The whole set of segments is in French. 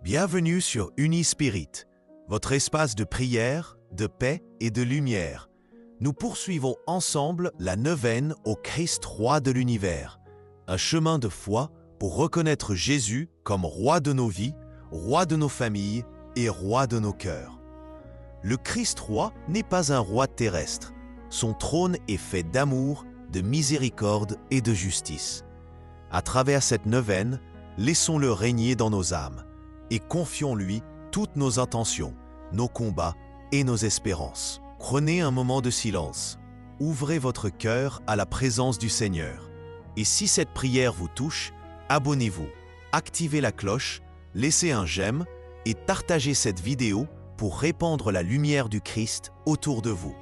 Bienvenue sur Unispirit, votre espace de prière, de paix et de lumière. Nous poursuivons ensemble la neuvaine au Christ roi de l'univers, un chemin de foi pour reconnaître Jésus comme roi de nos vies, roi de nos familles et roi de nos cœurs. Le Christ roi n'est pas un roi terrestre. Son trône est fait d'amour, de miséricorde et de justice. À travers cette neuvaine, laissons-le régner dans nos âmes et confions-lui toutes nos intentions, nos combats et nos espérances. Prenez un moment de silence. Ouvrez votre cœur à la présence du Seigneur. Et si cette prière vous touche, abonnez-vous, activez la cloche, laissez un j'aime et partagez cette vidéo pour répandre la lumière du Christ autour de vous.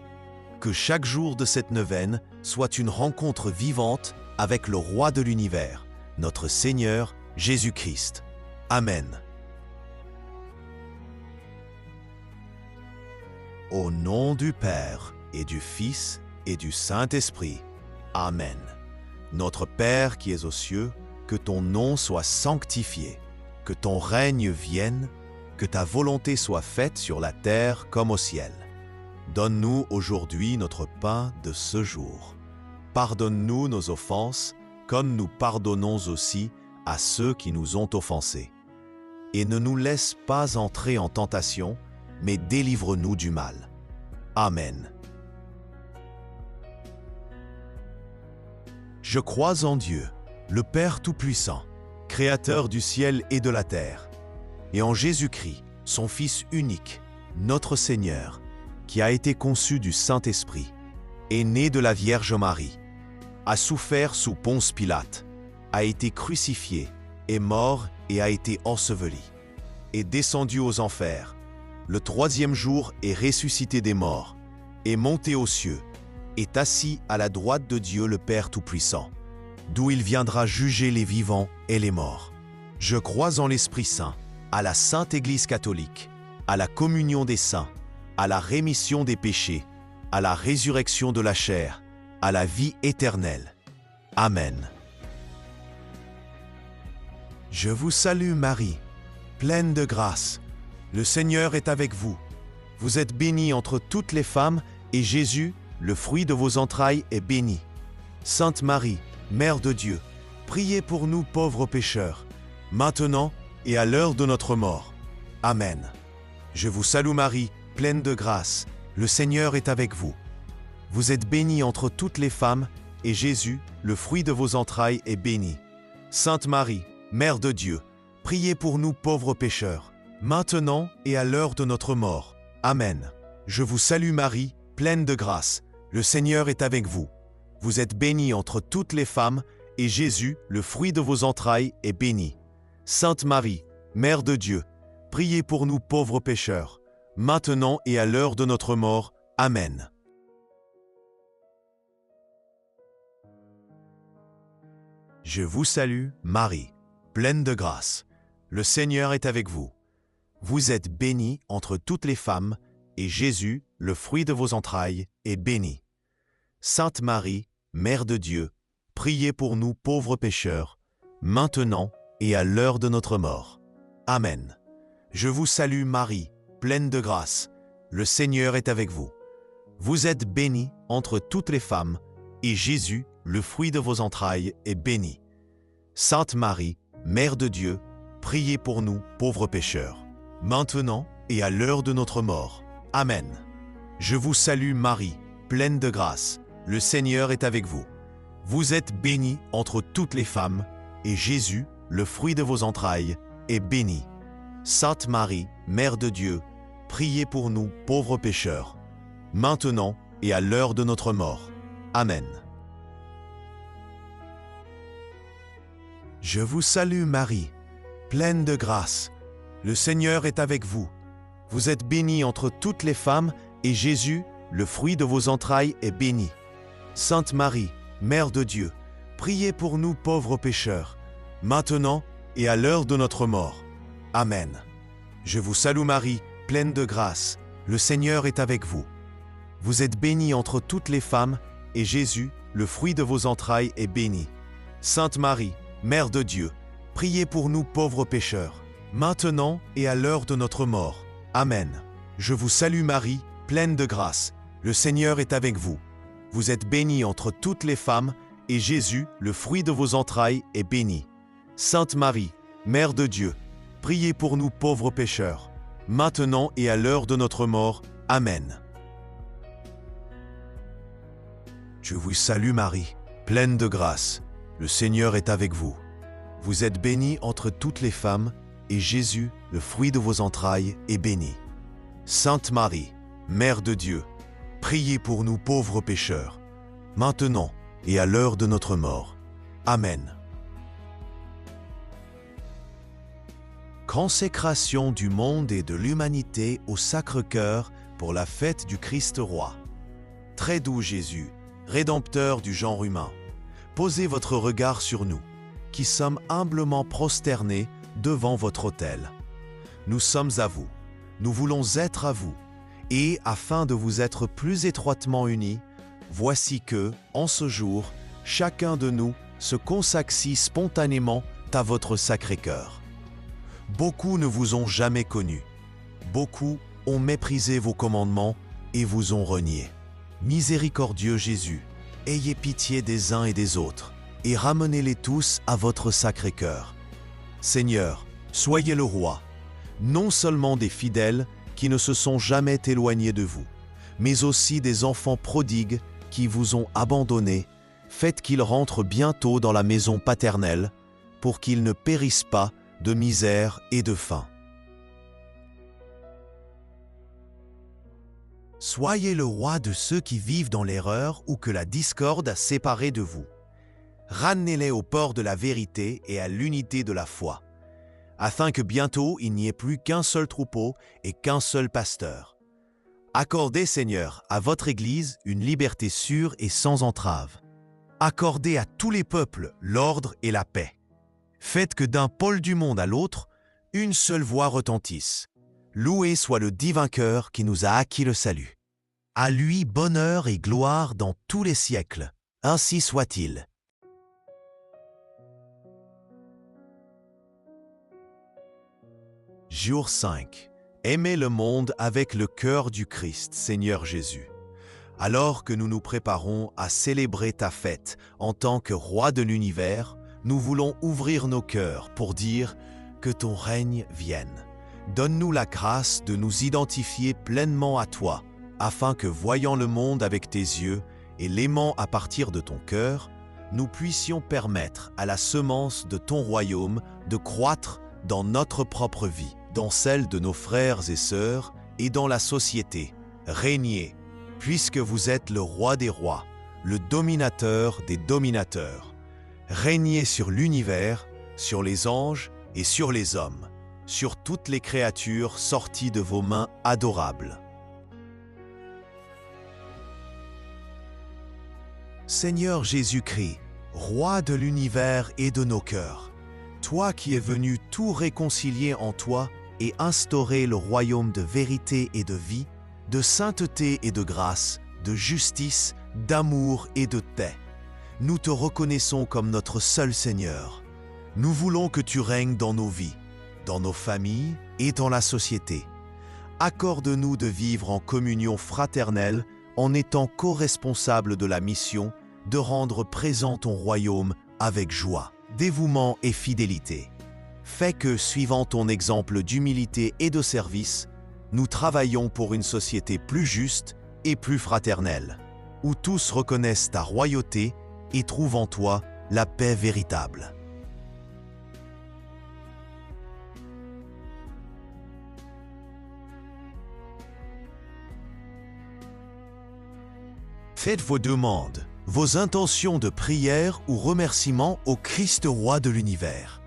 Que chaque jour de cette neuvaine soit une rencontre vivante avec le Roi de l'univers, notre Seigneur Jésus-Christ. Amen. Au nom du Père et du Fils et du Saint-Esprit. Amen. Notre Père qui es aux cieux, que ton nom soit sanctifié, que ton règne vienne, que ta volonté soit faite sur la terre comme au ciel. Donne-nous aujourd'hui notre pain de ce jour. Pardonne-nous nos offenses, comme nous pardonnons aussi à ceux qui nous ont offensés. Et ne nous laisse pas entrer en tentation, mais délivre-nous du mal. Amen. Je crois en Dieu, le Père Tout-Puissant, Créateur du ciel et de la terre, et en Jésus-Christ, son Fils unique, notre Seigneur, qui a été conçu du Saint-Esprit, est né de la Vierge Marie, a souffert sous Ponce Pilate, a été crucifié, est mort et a été enseveli, est descendu aux enfers, le troisième jour est ressuscité des morts, est monté aux cieux, est assis à la droite de Dieu le Père Tout-Puissant, d'où il viendra juger les vivants et les morts. Je crois en l'Esprit Saint, à la Sainte Église catholique, à la communion des saints, à la rémission des péchés, à la résurrection de la chair, à la vie éternelle. Amen. Je vous salue Marie, pleine de grâce. Le Seigneur est avec vous. Vous êtes bénie entre toutes les femmes, et Jésus, le fruit de vos entrailles, est béni. Sainte Marie, Mère de Dieu, priez pour nous pauvres pécheurs, maintenant et à l'heure de notre mort. Amen. Je vous salue Marie, pleine de grâce. Le Seigneur est avec vous. Vous êtes bénie entre toutes les femmes, et Jésus, le fruit de vos entrailles, est béni. Sainte Marie, Mère de Dieu, priez pour nous pauvres pécheurs, maintenant et à l'heure de notre mort. Amen. Je vous salue Marie, pleine de grâce. Le Seigneur est avec vous. Vous êtes bénie entre toutes les femmes, et Jésus, le fruit de vos entrailles, est béni. Sainte Marie, Mère de Dieu, priez pour nous pauvres pécheurs, maintenant et à l'heure de notre mort. Amen. Je vous salue, Marie, pleine de grâce. Le Seigneur est avec vous. Vous êtes bénie entre toutes les femmes, et Jésus, le fruit de vos entrailles, est béni. Sainte Marie, Mère de Dieu, priez pour nous pauvres pécheurs, maintenant et à l'heure de notre mort. Amen. Je vous salue Marie, pleine de grâce. Le Seigneur est avec vous. Vous êtes bénie entre toutes les femmes, et Jésus, le fruit de vos entrailles, est béni. Sainte Marie, Mère de Dieu, priez pour nous pauvres pécheurs, maintenant et à l'heure de notre mort. Amen. Je vous salue Marie, pleine de grâce. Le Seigneur est avec vous. Vous êtes bénie entre toutes les femmes, et Jésus, le fruit de vos entrailles, est béni. Sainte Marie, Mère de Dieu, priez pour nous pauvres pécheurs, maintenant et à l'heure de notre mort. Amen. Je vous salue Marie, pleine de grâce. Le Seigneur est avec vous. Vous êtes bénie entre toutes les femmes, et Jésus, le fruit de vos entrailles, est béni. Sainte Marie, Mère de Dieu, priez pour nous pauvres pécheurs, maintenant et à l'heure de notre mort. Amen. Je vous salue Marie, pleine de grâce. Le Seigneur est avec vous. Vous êtes bénie entre toutes les femmes, et Jésus, le fruit de vos entrailles, est béni. Sainte Marie, Mère de Dieu, priez pour nous pauvres pécheurs, maintenant et à l'heure de notre mort. Amen. Je vous salue Marie, pleine de grâce. Le Seigneur est avec vous. Vous êtes bénie entre toutes les femmes, et Jésus, le fruit de vos entrailles, est béni. Sainte Marie, Mère de Dieu, priez pour nous pauvres pécheurs, maintenant et à l'heure de notre mort. Amen. Je vous salue Marie, pleine de grâce. Le Seigneur est avec vous. Vous êtes bénie entre toutes les femmes, et Jésus, le fruit de vos entrailles, est béni. Sainte Marie, Mère de Dieu, priez pour nous pauvres pécheurs, maintenant et à l'heure de notre mort. Amen. Consécration du monde et de l'humanité au Sacre-Cœur pour la fête du Christ roi. Très doux Jésus, Rédempteur du genre humain, posez votre regard sur nous, qui sommes humblement prosternés devant votre autel. Nous sommes à vous, nous voulons être à vous, et afin de vous être plus étroitement unis, voici que, en ce jour, chacun de nous se consacre si spontanément à votre Sacré-Cœur. Beaucoup ne vous ont jamais connu, beaucoup ont méprisé vos commandements et vous ont renié. Miséricordieux Jésus, ayez pitié des uns et des autres, et ramenez-les tous à votre Sacré-Cœur. Seigneur, soyez le roi, non seulement des fidèles qui ne se sont jamais éloignés de vous, mais aussi des enfants prodigues qui vous ont abandonnés. Faites qu'ils rentrent bientôt dans la maison paternelle, pour qu'ils ne périssent pas de misère et de faim. Soyez le roi de ceux qui vivent dans l'erreur ou que la discorde a séparés de vous. Ramenez-les au port de la vérité et à l'unité de la foi, afin que bientôt il n'y ait plus qu'un seul troupeau et qu'un seul pasteur. Accordez, Seigneur, à votre Église une liberté sûre et sans entrave. Accordez à tous les peuples l'ordre et la paix. Faites que d'un pôle du monde à l'autre, une seule voix retentisse. Loué soit le divin cœur qui nous a acquis le salut. À lui bonheur et gloire dans tous les siècles. Ainsi soit-il. Jour 5. Aimez le monde avec le cœur du Christ, Seigneur Jésus. Alors que nous nous préparons à célébrer ta fête en tant que roi de l'univers, nous voulons ouvrir nos cœurs pour dire que ton règne vienne. Donne-nous la grâce de nous identifier pleinement à toi, afin que, voyant le monde avec tes yeux et l'aimant à partir de ton cœur, nous puissions permettre à la semence de ton royaume de croître dans notre propre vie, dans celle de nos frères et sœurs et dans la société. Régnez, puisque vous êtes le roi des rois, le dominateur des dominateurs. Régnez sur l'univers, sur les anges et sur les hommes, sur toutes les créatures sorties de vos mains adorables. Seigneur Jésus-Christ, roi de l'univers et de nos cœurs, toi qui es venu tout réconcilier en toi et instaurer le royaume de vérité et de vie, de sainteté et de grâce, de justice, d'amour et de paix. Nous te reconnaissons comme notre seul Seigneur. Nous voulons que tu règnes dans nos vies, dans nos familles et dans la société. Accorde-nous de vivre en communion fraternelle en étant co-responsables de la mission de rendre présent ton royaume avec joie, dévouement et fidélité. Fais que, suivant ton exemple d'humilité et de service, nous travaillons pour une société plus juste et plus fraternelle, où tous reconnaissent ta royauté et trouvent en toi la paix véritable. Faites vos demandes, vos intentions de prière ou remerciements au Christ roi de l'univers.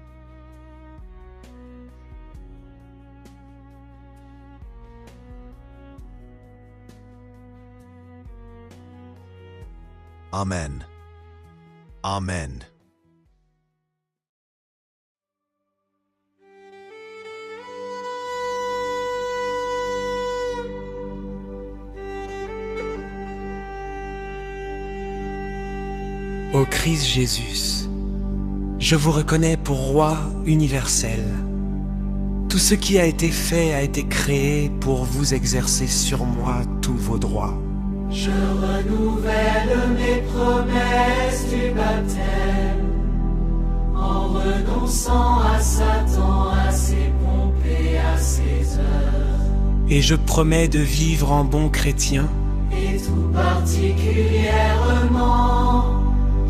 Amen. Amen. Ô Christ Jésus, je vous reconnais pour roi universel. Tout ce qui a été fait a été créé pour vous exercer sur moi tous vos droits. Je renouvelle mes promesses du baptême, en renonçant à Satan, à ses pompes et à ses œuvres. Et je promets de vivre en bon chrétien, Et tout particulièrement,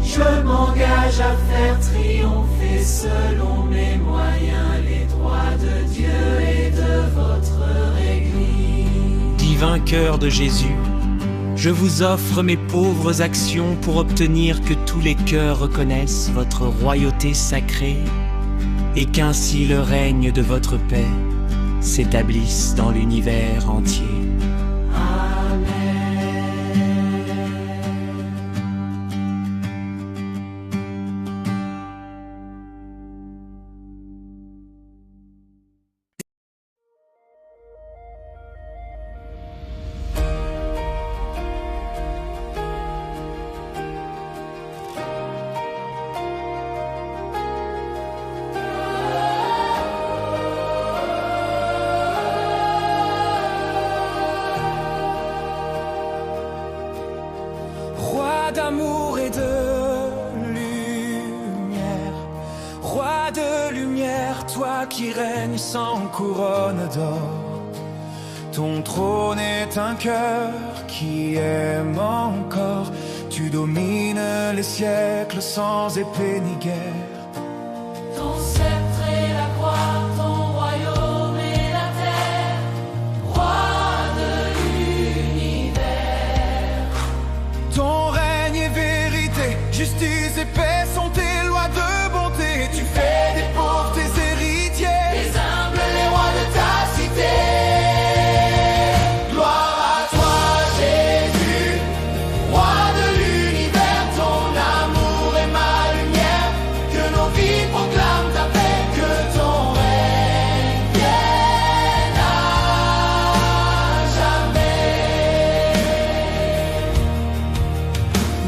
je m'engage à faire triompher selon mes moyens les droits de Dieu et de votre Église. divin cœur de Jésus, je vous offre mes pauvres actions pour obtenir que tous les cœurs reconnaissent votre royauté sacrée et qu'ainsi le règne de votre paix s'établisse dans l'univers entier. Roi d'amour et de lumière, toi qui règnes sans couronne d'or. Ton trône est un cœur qui aime encore. Tu domines les siècles sans épée ni guerre. Ton sceptre et la croix, ton royaume et la terre, roi de l'univers. Ton règne est vérité, justice et paix sont tes lois de bonté. Tu fais des pauvres tes héritiers, Les humbles, les rois de ta cité. Gloire à toi, Jésus, roi de l'univers. Ton amour est ma lumière, que nos vies proclament ta paix, que ton règne vienne à jamais.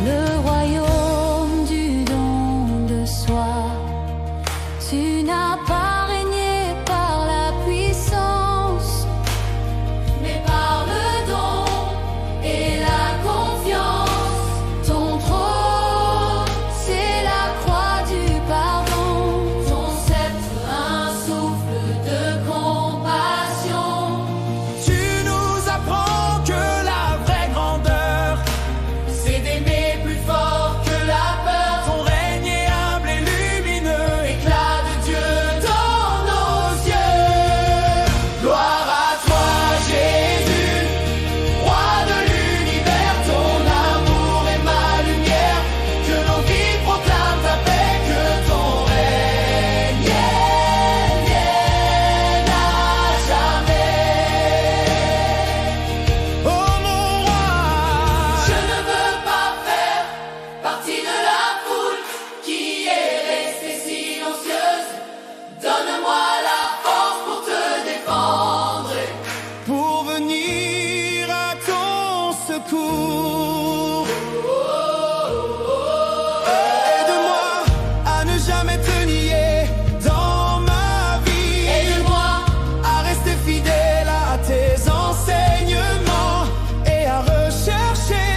Le royaume du don de soi, tu n'as pas régné par la puissance, Mais par le don et la confiance, ton trône, c'est la croix du pardon. ton sceptre, un souffle de compassion. tu nous apprends que la vraie grandeur, C'est d'aimer plus fort que la peur, ton règne est humble et lumineux. éclat de Dieu dans nos yeux. Gloire à toi, Jésus, roi de l'univers. Ton amour est ma lumière, que nos vies proclament ta paix, que ton règne vienne à jamais. Oh mon roi, Je ne veux pas faire partie de la foule qui est restée silencieuse. Donne-moi la force pour te défendre. pour venir à ton secours. Aide-moi à ne jamais te nier dans ma vie. Aide-moi À rester fidèle à tes enseignements et à rechercher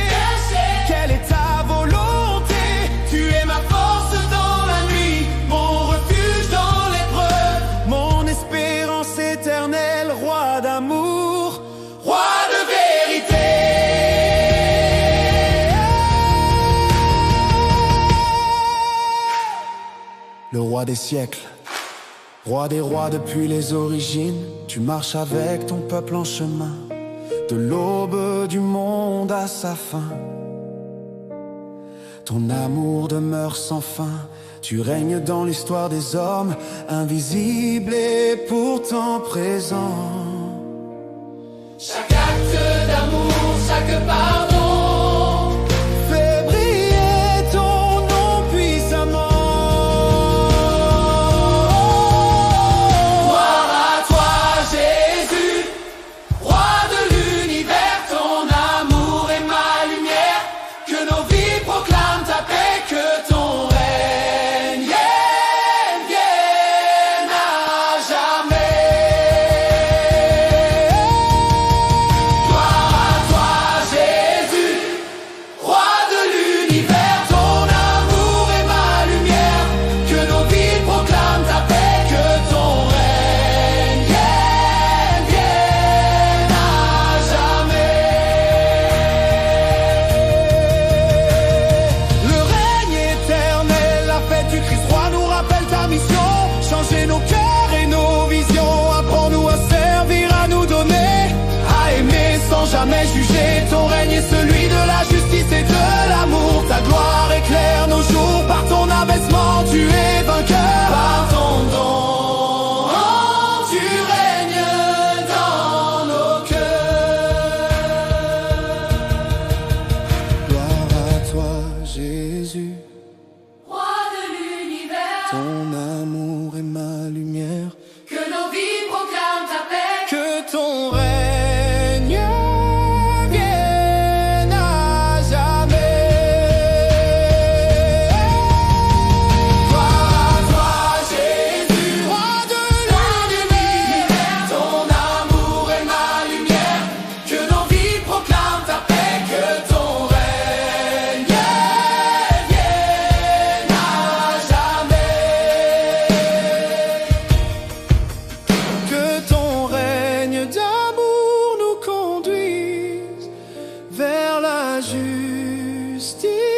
quelle est ta volonté. Tu es ma force dans la nuit, mon refuge dans l'épreuve, mon espérance éternelle, roi d'amour, roi de vérité. Le roi des siècles, roi des rois depuis les origines, tu marches avec ton peuple en chemin, de l'aube du monde à sa fin. Ton amour demeure sans fin, tu règnes dans l'histoire des hommes, invisible et pourtant présent. chaque acte d'amour, chaque pardon. Fais briller ton nom puissamment. Gloire à toi, Jésus, roi de l'univers. Ton amour est ma lumière, que nos vies proclament ta paix, que ton règne vienne à jamais. jamais jugé. Ton règne est celui de la justice et de l'amour. Ta gloire éclaire nos jours. Par ton abaissement, tu es vainqueur. Par ton don, tu règnes dans nos cœurs. Gloire à toi, Jésus. Roi de l'univers, Ton amour est ma lumière. que nos vies proclament ta paix. Que ton règne vienne à jamais. Gloire à toi, Jésus, roi de l'univers. Ton amour est ma lumière. Que nos vies proclament ta paix. Que ton règne vienne à jamais. Que ton règne d'amour nous conduise vers la justice.